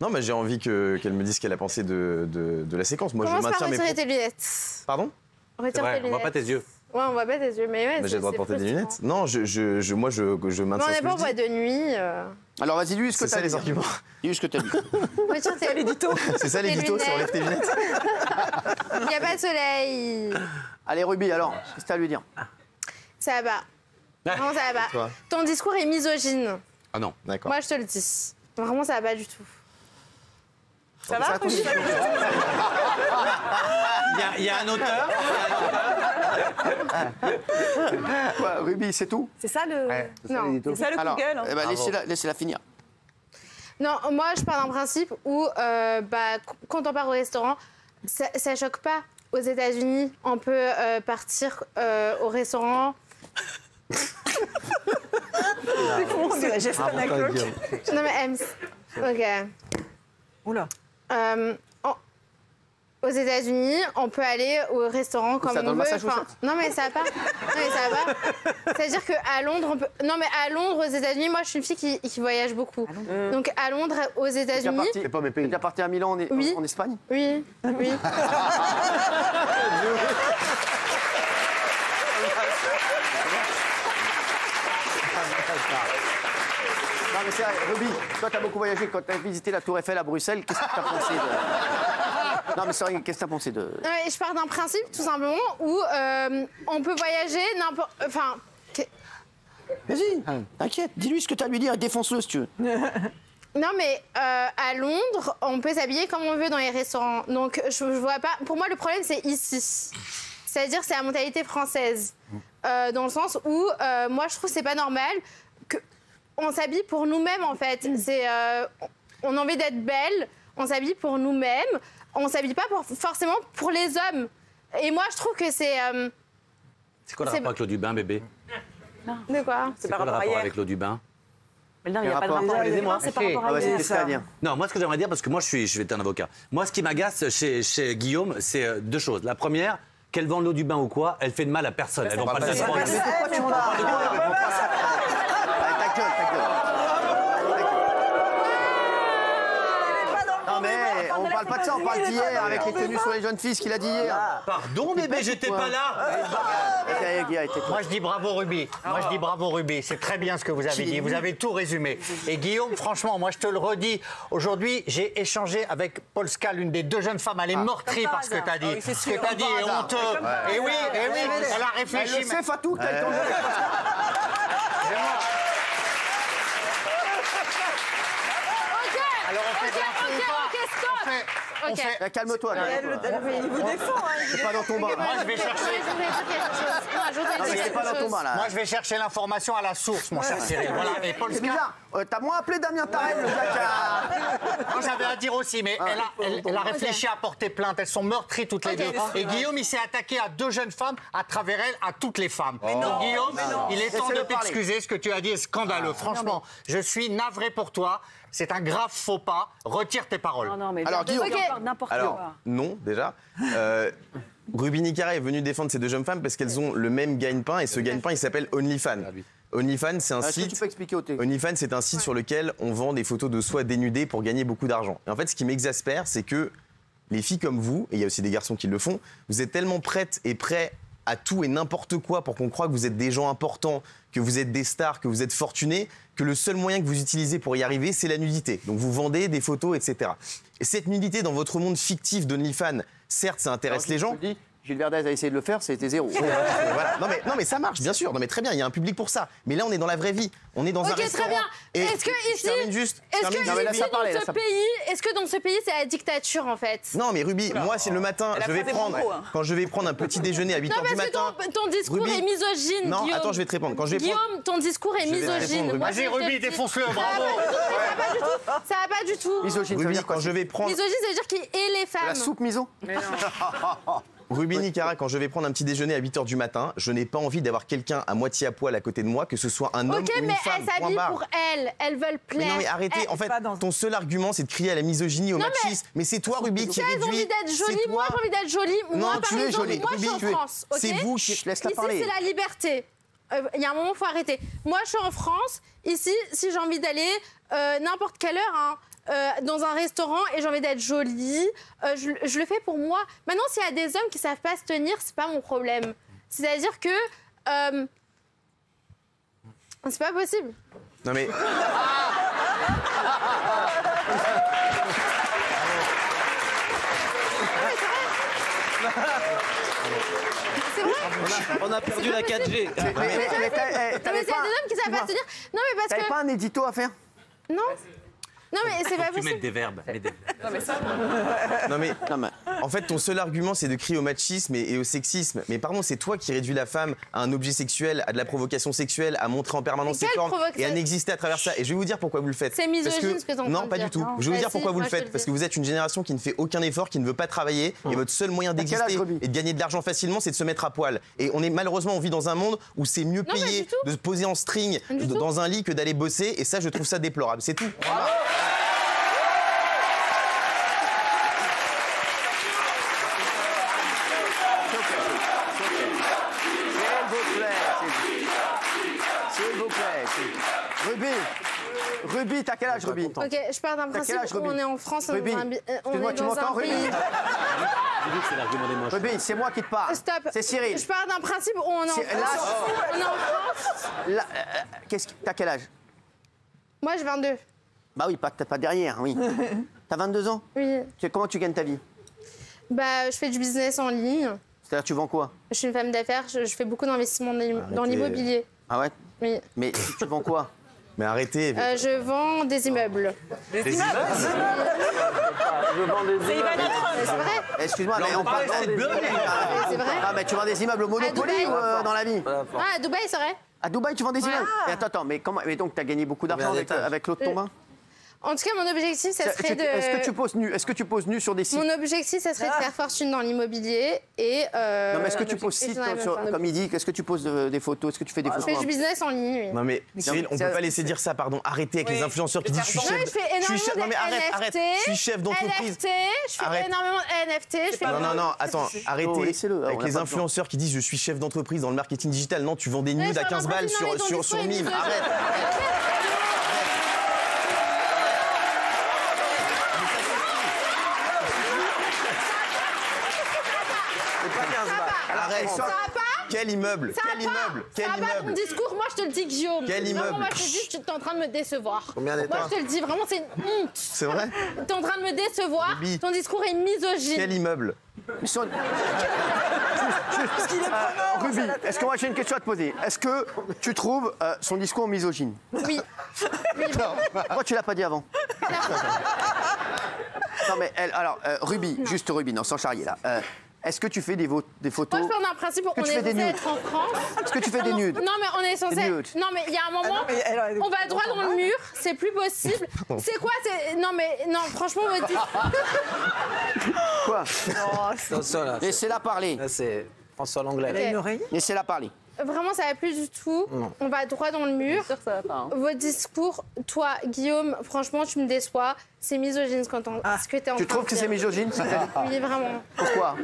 Non, mais j'ai envie qu'elle me dise ce qu'elle a pensé de la séquence. Moi, Commence je maintiens par mes retirer propos. tes lunettes. Pardon? Retire tes On lunettes. voit pas tes yeux. Ouais, on voit pas tes yeux, mais ouais. J'ai le droit de porter des lunettes. Non, moi, je Mais maintiens on ce n'est que pas en je dis. boîte de nuit. Alors vas-y, dis ce que C'est ça t'as les dit. arguments. Dis ce que t'as dit. Retire tes lunettes. C'est ça l'édito, c'est enlève tes lunettes. Il n'y a pas de soleil. Allez, Ruby, alors, qu'est-ce que t'as à lui dire? Ça va pas. Vraiment, ça va Toi. pas. Ton discours est misogyne. Ah non. D'accord. Moi, je te le dis. Vraiment, ça va pas du tout. Ça va, Ruby? Il y a un auteur. Quoi, Ruby, c'est tout? C'est ça le... Non. C'est ça le Alors, Google. eh ben, laissez-la finir. Non, moi, je pars d'un principe où, quand on part au restaurant, ça choque pas. Aux États-Unis, on peut partir au restaurant. On dirait Jessica Claude. Non, mais Ems. Ok. Oula. Aux États-Unis, on peut aller au restaurant comme Ça, dans on le veut. Massachusetts. Non, mais ça va pas. Non, mais ça va pas. C'est-à-dire qu'à Londres, on peut. Non, mais à Londres, aux États-Unis, moi, je suis une fille qui voyage beaucoup. Donc à Londres, aux États-Unis. C'est pas mes pays. T'es parti à Milan Oui. en Espagne? Oui, oui. Non, mais c'est vrai, Ruby, toi, t'as beaucoup voyagé. Quand t'as visité la Tour Eiffel à Bruxelles, qu'est-ce que t'as pensé de... Non, mais c'est vrai, qu'est-ce que t'as pensé de... Non, mais je pars d'un principe, tout simplement, où on peut voyager n'importe. Enfin. Vas-y, t'inquiète, dis-lui ce que t'as à lui dire et défonce-le si tu veux. Non, mais à Londres, on peut s'habiller comme on veut dans les restaurants. Donc, je vois pas. Pour moi, le problème, c'est ici. C'est-à-dire, c'est la mentalité française. Dans le sens où, moi, je trouve que c'est pas normal qu'on s'habille pour nous-mêmes, en fait. On a envie d'être belle, on s'habille pour nous-mêmes. On s'habille pas forcément pour les hommes. Et moi, je trouve que c'est. C'est quoi le rapport avec l'eau du bain, bébé? De quoi? C'est quoi le rapport avec l'eau du bain? Mais non, il n'y a pas de rapport. rapport. Aidez-moi. C'est par rapport Ah à ouais, lui, c'était ça à dire. Non, moi, ce que j'aimerais dire, parce que moi, je vais être un avocat. Moi, ce qui m'agace chez Guillaume, c'est deux choses. La première, qu'elle vend l'eau du bain ou quoi, elle fait de mal à personne. Elles vont pas le savoir. Allez, ta gueule, ta gueule. Non, mais on parle pas de ça, on parle d'hier, avec les tenues sur les jeunes filles, ce qu'il a dit hier. Pardon, bébé, j'étais pas là. Moi, je dis bravo, Ruby. Moi, je dis bravo, Ruby. C'est très bien ce que vous avez dit. Vous avez tout résumé. Et Guillaume, franchement, moi, je te le redis. Aujourd'hui, j'ai échangé avec Polska, l'une des deux jeunes femmes. Elle est meurtrie par ce que tu as dit. Ce que tu as dit est honteux. Et oui, elle a réfléchi. Elle le sait, Fatou, que t'as été Alors, on fait de l'info ou pas? Ok, stop. Calme-toi, là. Il vous défend. C'est pas dans ton bain. Moi, je vais chercher. Non, mais c'est pas dans ton bain, là. Moi, je vais chercher l'information à la source, mon cher Cyril. Voilà. Et C'est Polska, bizarre. T'as moins appelé Damien Tarel, le gars qui a... moi, j'avais à dire aussi, mais elle a réfléchi à porter plainte. Elles sont meurtries toutes les deux. Et Guillaume, il s'est attaqué à deux jeunes femmes, à travers elles, à toutes les femmes. Donc, Guillaume, il est temps de Laissez-le parler. t'excuser. Ce que tu as dit est scandaleux. Franchement, je suis navré pour toi. C'est un grave faux pas. Retire tes paroles. Non, non, mais Alors, Guillaume, n'importe Alors, quoi. non, déjà. Ruby Nicara est venue défendre ces deux jeunes femmes parce qu'elles ont le même gagne-pain et ce gagne-pain, il s'appelle OnlyFans. OnlyFans, c'est un est-ce que tu site. peux expliquer au téléphone? OnlyFans, c'est un site sur lequel on vend des photos de soi dénudées pour gagner beaucoup d'argent. Et en fait, ce qui m'exaspère, c'est que les filles comme vous, et il y a aussi des garçons qui le font, vous êtes tellement prêtes et prêts à tout et n'importe quoi pour qu'on croie que vous êtes des gens importants, que vous êtes des stars, que vous êtes fortunés, que le seul moyen que vous utilisez pour y arriver, c'est la nudité. Donc vous vendez des photos, etc. Et cette nudité dans votre monde fictif d'OnlyFans, certes, ça intéresse les gens. Gilles Verdez a essayé de le faire, c'était zéro. Voilà. Non mais ça marche, bien sûr. Non mais très bien, il y a un public pour ça. Mais là, on est dans la vraie vie. On est dans un Ok, restaurant. très bien. Et Est-ce que je ici, termine juste. est-ce que Non, mais là, ici, ça parlait, dans là, ce ça pays, est-ce que dans ce pays, c'est la dictature en fait? Non mais Ruby, moi c'est le matin, Elle a je vais fait des prendre propos, hein. quand je vais prendre un petit déjeuner à 8h Non, du parce que matin. ton discours Ruby, est misogyne, Non, Guillaume. attends, je vais te répondre. Quand je vais prendre Guillaume, ton discours est Je vais te misogyne. répondre, Moi, Vas-y, je te Ruby, le dis. défonce-le, Ça bravo. va pas du tout. Ça va pas du tout. Misogyne, ça veut Ruby, dire quoi? quand je vais prendre Misogyne, ça veut dire qu'il hait les La femmes. soupe miso? Ruby Nicara, quand je vais prendre un petit déjeuner à 8h du matin, je n'ai pas envie d'avoir quelqu'un à moitié à poil à côté de moi, que ce soit un homme Ok, ou une mais femme. elles Point s'habillent barre. pour elles. Elles veulent Mais plaire. non mais arrêtez, en fait, pas dans- ton seul argument c'est de crier à la misogynie, au Non, mais- machisme. Mais c'est toi Ruby qui Elles ont réduit. envie d'être c'est jolies. Moi, toi. j'ai envie d'être jolie. Non, Moi, tu par es exemple, jolie. moi, je suis en Ruby, France. ok c'est vous qui... Chut, laisse-la Ici, parler. c'est la liberté. Il y a un moment, il faut arrêter. Moi, je suis en France. Ici, si j'ai envie d'aller n'importe quelle heure, hein, dans un restaurant et j'ai envie d'être jolie, je le fais pour moi. Maintenant, s'il y a des hommes qui savent pas se tenir, c'est pas mon problème. C'est-à-dire que c'est pas possible. Non mais. C'est vrai. On a perdu la 4G. Non, mais s'il y a des hommes qui savent pas se tenir. Non, mais parce T'avais que. pas un édito à faire? Non. Non, mais c'est pas Tu mets possible. des verbes. Non mais. Non, mais En fait, ton seul argument, c'est de crier au machisme et au sexisme. Mais pardon, c'est toi qui réduis la femme à un objet sexuel, à de la provocation sexuelle, à montrer en permanence Mais ses quelle cornes et à provocation n'exister à travers ça. Et je vais vous dire pourquoi vous le faites. C'est misogyne, ce que t'es en train Non, de pas dire. du tout. Non. Je vais vous Bah dire si, pourquoi vous moi, le je te faites. le Parce dis. que vous êtes une génération qui ne fait aucun effort, qui ne veut pas travailler. Et votre seul moyen quel d'exister âge, Roby et de gagner de l'argent facilement, c'est de se mettre à poil. Et malheureusement, on vit dans un monde où c'est mieux pas payé du tout. de se poser en string Du tout. dans un lit que d'aller bosser. Et ça, je trouve ça déplorable. C'est tout. s'il vous plaît. Ruby, t'as quel âge, Ruby? Ok, je pars d'un principe quel âge, où Ruby? on est en France, on est Ruby, dans un, on excuse-moi, est tu dans m'entends, un Ruby? pays. C'est l'argument des moches. Ruby, c'est moi qui te parle. Stop. C'est Cyril. Je pars d'un principe où on est en C'est- là, France. On est en France. Là, t'as quel âge? Moi, j'ai 22. Bah oui, pas derrière, oui. T'as 22 ans? Oui. Comment tu gagnes ta vie? Bah, je fais du business en ligne. C'est-à-dire, tu vends quoi? Je suis une femme d'affaires. Je fais beaucoup d'investissements dans l'immobilier. Ah ouais? Oui. Mais tu vends quoi? Mais arrêtez. Je vends des immeubles. C'est Ivana Trump. C'est vrai. Excuse-moi, mais on parle C'est vrai. Ah, mais tu vends des immeubles au Monopoly Dubaï. ou dans la vie? Ah, à Dubaï, c'est vrai. À Dubaï, tu vends des immeubles? Mais attends, mais comment? Mais donc, t'as gagné beaucoup d'argent avec l'autre ton bain? En tout cas, mon objectif, ça serait de. Est-ce que tu poses nu sur des sites? Mon objectif, ça serait de faire fortune dans l'immobilier et. Non, mais est-ce que tu un poses objectif site, dans la même forme. comme il dit? Est-ce que tu poses des photos? Est-ce que tu fais des Je photos? fais du business en ligne. Oui. Non mais Cyril, on peut pas laisser dire ça, pardon. Arrêtez avec les influenceurs qui disent je suis Non, chef. je fais énormément Non mais arrête, de arrête. NFT. Je suis chef d'entreprise. NFT, je fais Arrête. énormément de NFT. Je fais Non, attends, arrêtez laissez-le, on avec a les pas de influenceurs qui disent je suis chef d'entreprise dans le marketing digital. Non, tu vends des Ouais, nudes je à fais 15 un balles principe, non, mais ton sur discours est Mime. misogyne. Arrête. Arrête. Ça va pas? Quel immeuble? Ça va Quel pas? immeuble? Quel Ça va pas ton immeuble? discours? Moi, je te le dis, Guillaume. Quel Non, immeuble? moi, je te dis, tu es en train de me décevoir. Combien Moi, d'étages? je te le dis, vraiment, c'est une honte. C'est vrai? T'es en train de me décevoir. Ruby. Ton discours est misogyne. Quel immeuble? Ruby, est-ce que moi j'ai une question à te poser? Est-ce que tu trouves son discours misogyne? Oui. Oui, Pourquoi tu l'as pas dit avant? Non mais alors Ruby, juste Ruby, non sans charrier là. Est-ce que tu fais des photos? Moi, je pars d'un principe où on tu est fais des censé nudes? être en France. Est-ce que tu fais des nudes? Non, mais on est censé. Des nudes. Non, mais il y a un moment, on va droit dans le mur, c'est plus possible. C'est quoi? Non, mais non, franchement, votre Quoi? Attention là. Laissez-la parler. Là, c'est François Langlais. Ok. Une oreille. Laissez-la parler. Vraiment, ça va plus du tout. On va droit dans le mur. Votre discours, toi, Guillaume, franchement, tu me déçois. C'est misogyne ce que t'es en Tu train trouves de que dire. c'est misogyne? Oui, vraiment.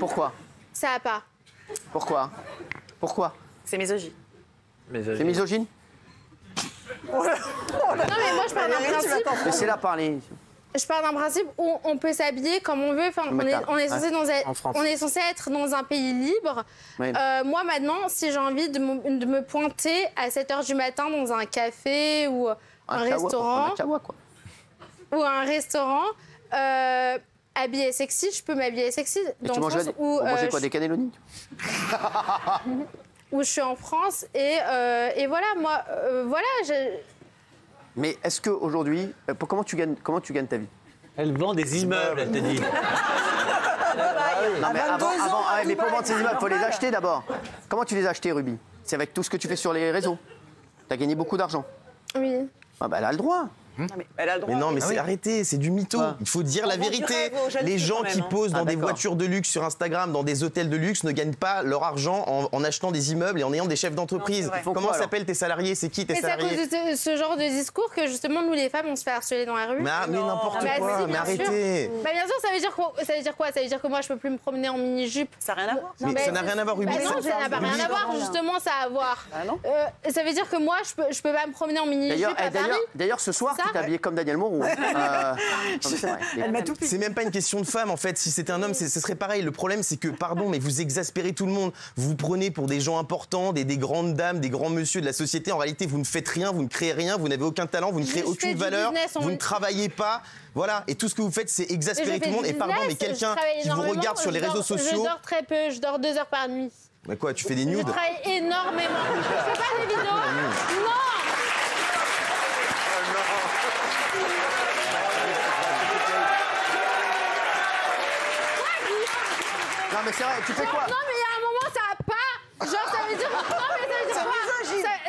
Pourquoi? Ça va pas. Pourquoi? C'est misogyne. C'est misogyne? Non, mais moi, je pars d'un principe. Laissez-la parler. Je pars d'un principe où on peut s'habiller comme on veut. Enfin, on est censé En France. on est censé être dans un pays libre. Oui. Moi, maintenant, si j'ai envie de me pointer à 7h du matin dans un café ou un restaurant, ou un restaurant habillé sexy, je peux m'habiller sexy. Et Dans tu le mangeais sens où, quoi, des cannelloni? où je suis en France et voilà, moi, Mais est-ce qu'aujourd'hui, comment tu gagnes ta vie? Elle vend des immeubles, elle te dit. Non, mais À 22 ans, à mais pour Dubaï, vendre ces c'est immeubles, il faut les normal. acheter d'abord. Comment tu les as achetés, Ruby? C'est avec tout ce que tu fais sur les réseaux. Tu as gagné beaucoup d'argent. oui. Ah bah, elle a le droit. Elle a le droit. Mais non, mais c'est arrêtez, c'est du mytho. Ah. Il faut dire la On vend du vérité. rêve aux jeunes Les filles, gens quand même, qui hein. posent dans des d'accord. voitures de luxe sur Instagram, dans des hôtels de luxe, ne gagnent pas leur argent en achetant des immeubles et en ayant des chefs d'entreprise. Non, c'est vrai. Font Comment quoi, s'appellent tes salariés? C'est qui tes Et c'est à cause salariés? de ce genre de discours que justement nous les femmes on se fait harceler dans la rue. Mais n'importe Bah, quoi, si, mais bien sûr. arrêtez. Bah bien sûr, ça veut dire quoi? Ça veut dire quoi? Ça veut dire que moi je peux plus me promener en mini-jupe. Ça n'a rien à voir. Mais bah, ça n'a rien à voir, Ruby. Bah non, Ça- ça n'a pas rien à voir. Justement, ça a à voir. Ah non. Ça veut dire que moi je peux pas me promener en mini-jupe à Paris. D'ailleurs, ce soir, Ça t'es habillée comme Daniel Moreau. Hein. Non, mais c'est vrai. Elle m'a tout piqué. C'est même pas une question de femme en fait. Si c'était un homme, ce serait pareil. Le problème, c'est que, pardon, mais vous exaspérez tout le monde. Vous vous prenez pour des gens importants, des grandes dames, des grands monsieur de la société. En réalité, vous ne faites rien, vous ne créez rien, vous n'avez aucun talent, vous ne créez Je fais aucune du valeur, business, vous ne travaillez pas. Voilà. Et tout ce que vous faites, c'est exaspérer tout le monde. Et pardon, mais quelqu'un qui vous regarde sur les réseaux sociaux. Je dors très peu, je dors 2 heures par nuit. Bah quoi, tu fais des Je nudes? travaille énormément. Je fais pas des vidéos. Non. Non, mais c'est vrai, tu fais quoi? Non, mais il y a un moment, ça va pas. Genre, ça veut dire. Non, mais ça veut dire quoi?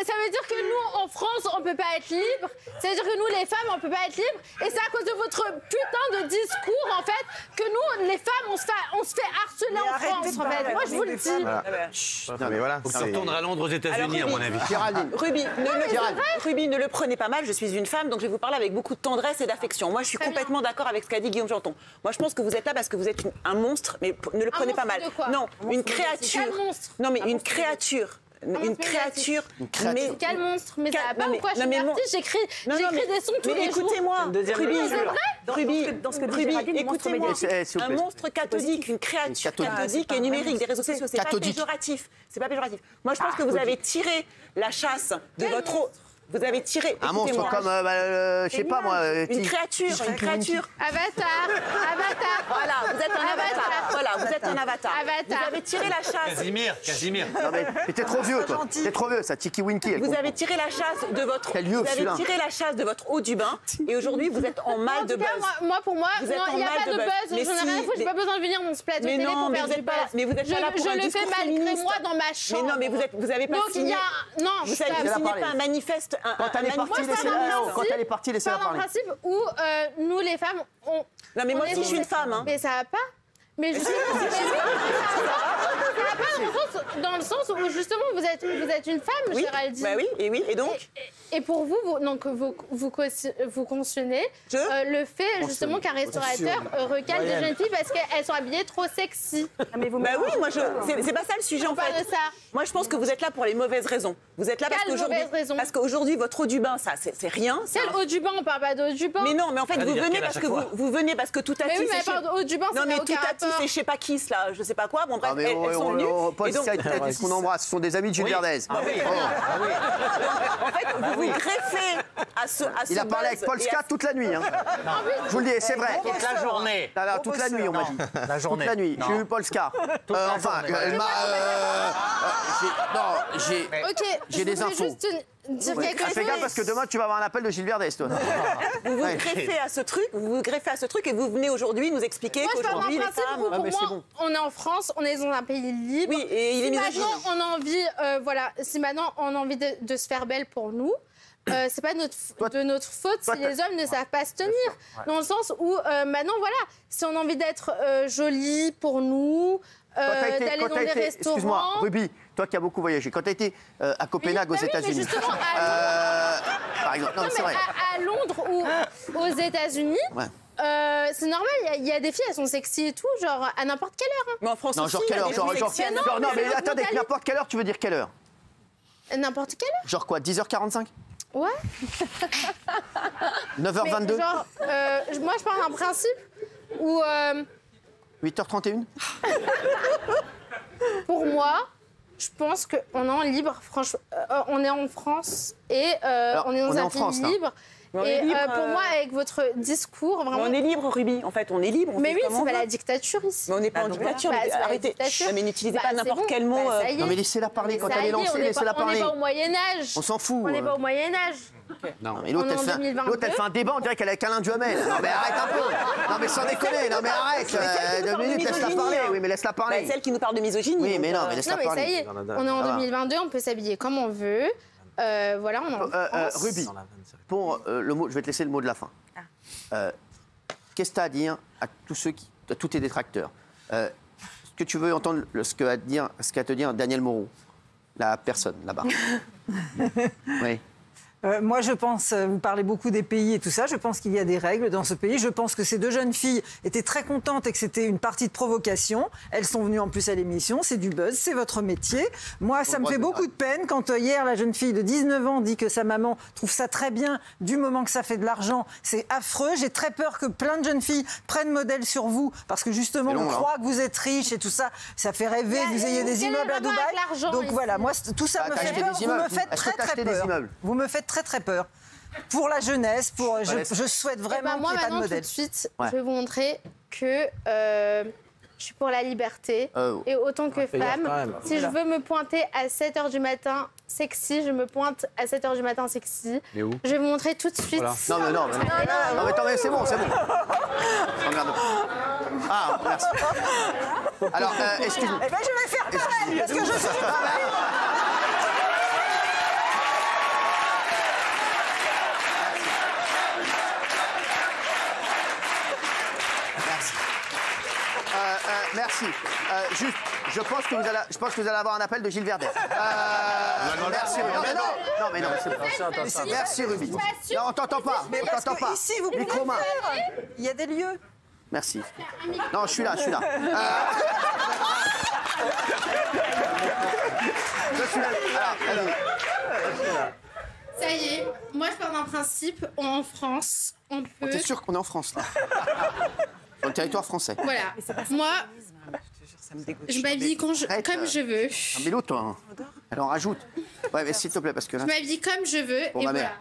Ça veut dire que nous, en France, on peut pas être libre. Ça veut dire que nous, les femmes, on peut pas être libres. Et c'est à cause de votre putain de discours, en fait, que nous, les femmes, on se fait harceler en France, en fait. Moi, je vous le dis. Non, mais voilà. Faut que ça c'est- retourne à Londres aux États-Unis, à mon avis. Géraldine. Ruby, ne le prenez pas mal, je suis une femme, donc je vais vous parler avec beaucoup de tendresse et d'affection. Moi, je suis Très complètement d'accord avec ce qu'a dit Guillaume Janton. Moi, je pense que vous êtes là parce que vous êtes un monstre, mais ne le prenez pas monstre mal. de quoi? Non, une Quel créature. monstre? Non, mais Un une monstre créature. Une monstre créature. créature. Quel monstre? Mais ça va pas Non, ou quoi? Je non, suis mais une artiste, j'écris des sons tous mais les jours. écoutez-moi, Ruby, Dans ce que dit Géraldine, le monstre écoutez-moi. médiatique. S'il vous Un plaît. monstre cathodique, une créature cathodique et numérique des réseaux sociaux, c'est pas Cathodique. péjoratif. C'est pas péjoratif. Moi, je pense que vous avez tiré la chasse de votre eau. Vous avez tiré. Un monstre écoutez-moi. comme, je sais pas moi. Une créature, une créature. Avatar. Voilà, vous êtes un avatar. Voilà, vous êtes un avatar. Avatar. Vous avez tiré la chasse. Casimir. Non, mais t'es trop vieux, toi. T'es trop vieux, ça. Tiki Winky. elle Vous comprend. avez tiré la chasse de votre. Quel lieu, Vous avez celui-là. tiré la chasse de votre haut du bain. Et aujourd'hui, vous êtes en mal En de tout cas, buzz. pour moi, Vous êtes non, en il n'y a mal pas de de buzz. buzz. Mais J'en ai rien à si, foutre, j'ai mais- pas besoin de venir dans ce plateau Mais télé non, pour mais faire vous du êtes pas- buzz. mais vous êtes pas là pour un Je le fais discours malgré féministe. moi dans ma Mais chambre. non, mais vous avez pas Donc il y signé. a. Non, Vous je avez laissez-la signé parler. pas un manifeste. Quand elle est partie, laissez-la Quand elle est partie, laissez-la pars d'un parler. principe où nous, les femmes, on. Non, mais moi on aussi, est je suis une censé- femme. Hein. Mais ça va pas. Mais justement, ça va pas dans le sens où justement vous êtes une femme, Oui, Géraldine. bah oui, et donc Et pour vous, vous cautionnez Je le fait justement qu'un restaurateur recale des jeunes filles parce qu'elles sont habillées trop sexy. Bah oui, moi c'est pas ça le sujet en On parle fait. de ça. Moi je pense que vous êtes là pour les mauvaises raisons. Vous êtes là Quelle mauvaise raison parce qu'aujourd'hui votre eau du bain ça c'est rien. c'est Quel un- haut du bain? On parle pas d'eau du bain. Mais non, mais en fait vous dire venez qu'elle, à parce chaque que fois. vous venez parce que tout à Mais oui, mais elle parle d'eau du bain, ça Non mais n'a tout aucun à tout rapport. c'est je sais pas qui là, je sais pas quoi. Bon bref, Ah, mais elles sont venues. Paul Et donc- Sky, qu'est-ce qu'on embrasse? Ce sont des amis de Gilles Verdez. En fait, vous vous greffez à ce Il a parlé avec Paul Sky toute la nuit. Hein. Je vous le dis, c'est vrai. Toute la journée. Toute la nuit, on m'a dit. La journée. Toute la nuit. Non. J'ai eu Paul Scar. la Enfin, journée. elle m'a. Non, j'ai. Ok, J'ai je des voudrais infos. juste dire quelque chose. Fais gaffe parce que demain tu vas avoir un appel de Gilles Verdez, toi. Vous vous Ouais. greffez à ce truc, et vous venez aujourd'hui nous expliquer Moi, je parle qu'aujourd'hui d'un les principe femmes. où, pour mais c'est moi, bon. on est en France, on est dans un pays libre. Oui, et il est si misogyne. maintenant on a envie, si maintenant on a envie de se faire belle pour nous, c'est pas de notre faute toi, si les hommes ne savent pas se tenir. Dans le sens où maintenant, voilà, si on a envie d'être jolie pour nous, d'aller dans des Excuse-moi, restaurants. Ruby, toi qui as beaucoup voyagé, quand tu as été à Copenhague aux bah oui, mais États-Unis. justement, Par exemple, non, mais c'est mais vrai. à Londres ou aux États-Unis. Ouais. C'est normal, il y a des filles, elles sont sexy et tout, genre à n'importe quelle heure. Mais en France Non, aussi, genre il y a quelle heure des genre, filles genre, sexy. genre, non, mais mais attendez, brutalité. n'importe quelle heure, tu veux dire quelle heure? N'importe quelle heure. Genre quoi, 10h45? Ouais. 9h22? Mais genre, moi, je parle d'un principe où, 8h31? pour moi, je pense qu'on est en libre. Franchement, on est en France et on est dans on est un en pays France, là. libre. Mais on est Et libre, pour moi, avec votre discours, Mais vraiment. on est libre, Ruby. En fait, on est libre. on Mais fait oui, comme c'est on pas veut. la dictature ici. Mais on n'est pas en dictature. Bah, mais c'est la arrêtez. dictature. Mais n'utilisez Bah, pas c'est n'importe bon. quel mot. Bah, ça y est. Non, mais laissez-la parler quand Ça elle y est lancée, on n'est laissez-la pas- On parler. n'est pas au Moyen-Âge. On s'en fout. On n'est pas au Moyen-Âge. Non. Mais l'autre, On est elle en fait, 2022. l'autre, elle fait un débat, on dirait qu'elle est avec Alain Duhamel. Non, mais arrête un peu. Non, mais sans déconner. Non, mais arrête. celle qui 2 nous parle de minutes, laisse-la misogynie, parler. hein. Oui, mais laisse-la Bah, parler. celle qui nous parle de misogynie. Oui, donc, mais non, mais laisse-la Non, mais ça parler. y est, on est en Ça va. 2022, on peut s'habiller comme on veut. Voilà, on est en France. Ruby, pour le mot, je vais te laisser le mot de la fin. Qu'est-ce que tu as à dire à tous tes détracteurs? Est-ce que tu veux entendre ce qu'a à te dire Daniel Moreau, la personne là-bas? Oui. Moi, je pense, vous parlez beaucoup des pays et tout ça, je pense qu'il y a des règles dans ce pays. Je pense que ces deux jeunes filles étaient très contentes et que c'était une partie de provocation. Elles sont venues en plus à l'émission, c'est du buzz, c'est votre métier. Moi, ça me fait beaucoup de peine quand hier, la jeune fille de 19 ans dit que sa maman trouve ça très bien du moment que ça fait de l'argent. C'est affreux. J'ai très peur que plein de jeunes filles prennent modèle sur vous parce que justement, on croit que vous êtes riche et tout ça. Ça fait rêver que vous ayez des immeubles à Dubaï. Donc voilà, moi, tout ça me fait peur. Vous me faites très, très peur. Vous me faites très très peur. Pour la jeunesse, je souhaite vraiment qu'il n'y ait pas de modèle. Tout de suite, je vais vous montrer que je suis pour la liberté. Et autant que femme, si je veux me pointer à 7h du matin sexy, je me pointe à 7h du matin sexy. Mais où? Je vais vous montrer tout de suite. Non, mais attendez, c'est bon. Regarde. Ah, merci. Alors, excuse-moi. Eh bien, je vais faire pareil, parce que je suis... Merci. Juste, je pense que vous allez avoir un appel de Gilles Verdez. Merci. Non, mais non, c'est pas. Merci Ruby. Non, on t'entend pas. Mais parce que ici, vous pouvez le faire. Il y a des lieux. Merci. Non, je suis là. Je suis là. Alors, Ça y est, moi je pars d'un principe, en France, on peut... T'es sûr qu'on est en France, là? Sur le territoire français. Voilà. Moi, je m'habille comme je veux. Un vélo, toi. Hein. Elle en rajoute. Ouais, mais s'il te plaît, parce que là... Je m'habille comme je veux, et voilà.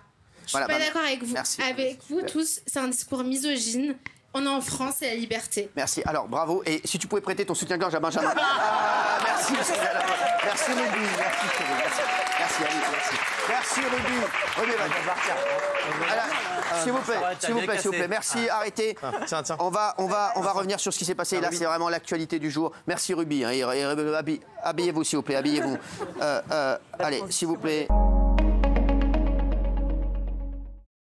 Je suis pas d'accord avec vous. Merci. Avec vous tous, c'est un discours misogyne. On est en France, c'est la liberté. Merci. Alors, bravo. Et si tu pouvais prêter ton soutien-gorge à Benjamin. Merci. Merci, Ruby. Merci, Ali. Merci, Ruby. Ruby, s'il vous plaît. Merci, arrêtez. Tiens. On va revenir sur ce qui s'est passé. Là, c'est vraiment l'actualité du jour. Merci, Ruby. Habillez-vous, s'il vous plaît. Habillez-vous. Allez, s'il vous plaît.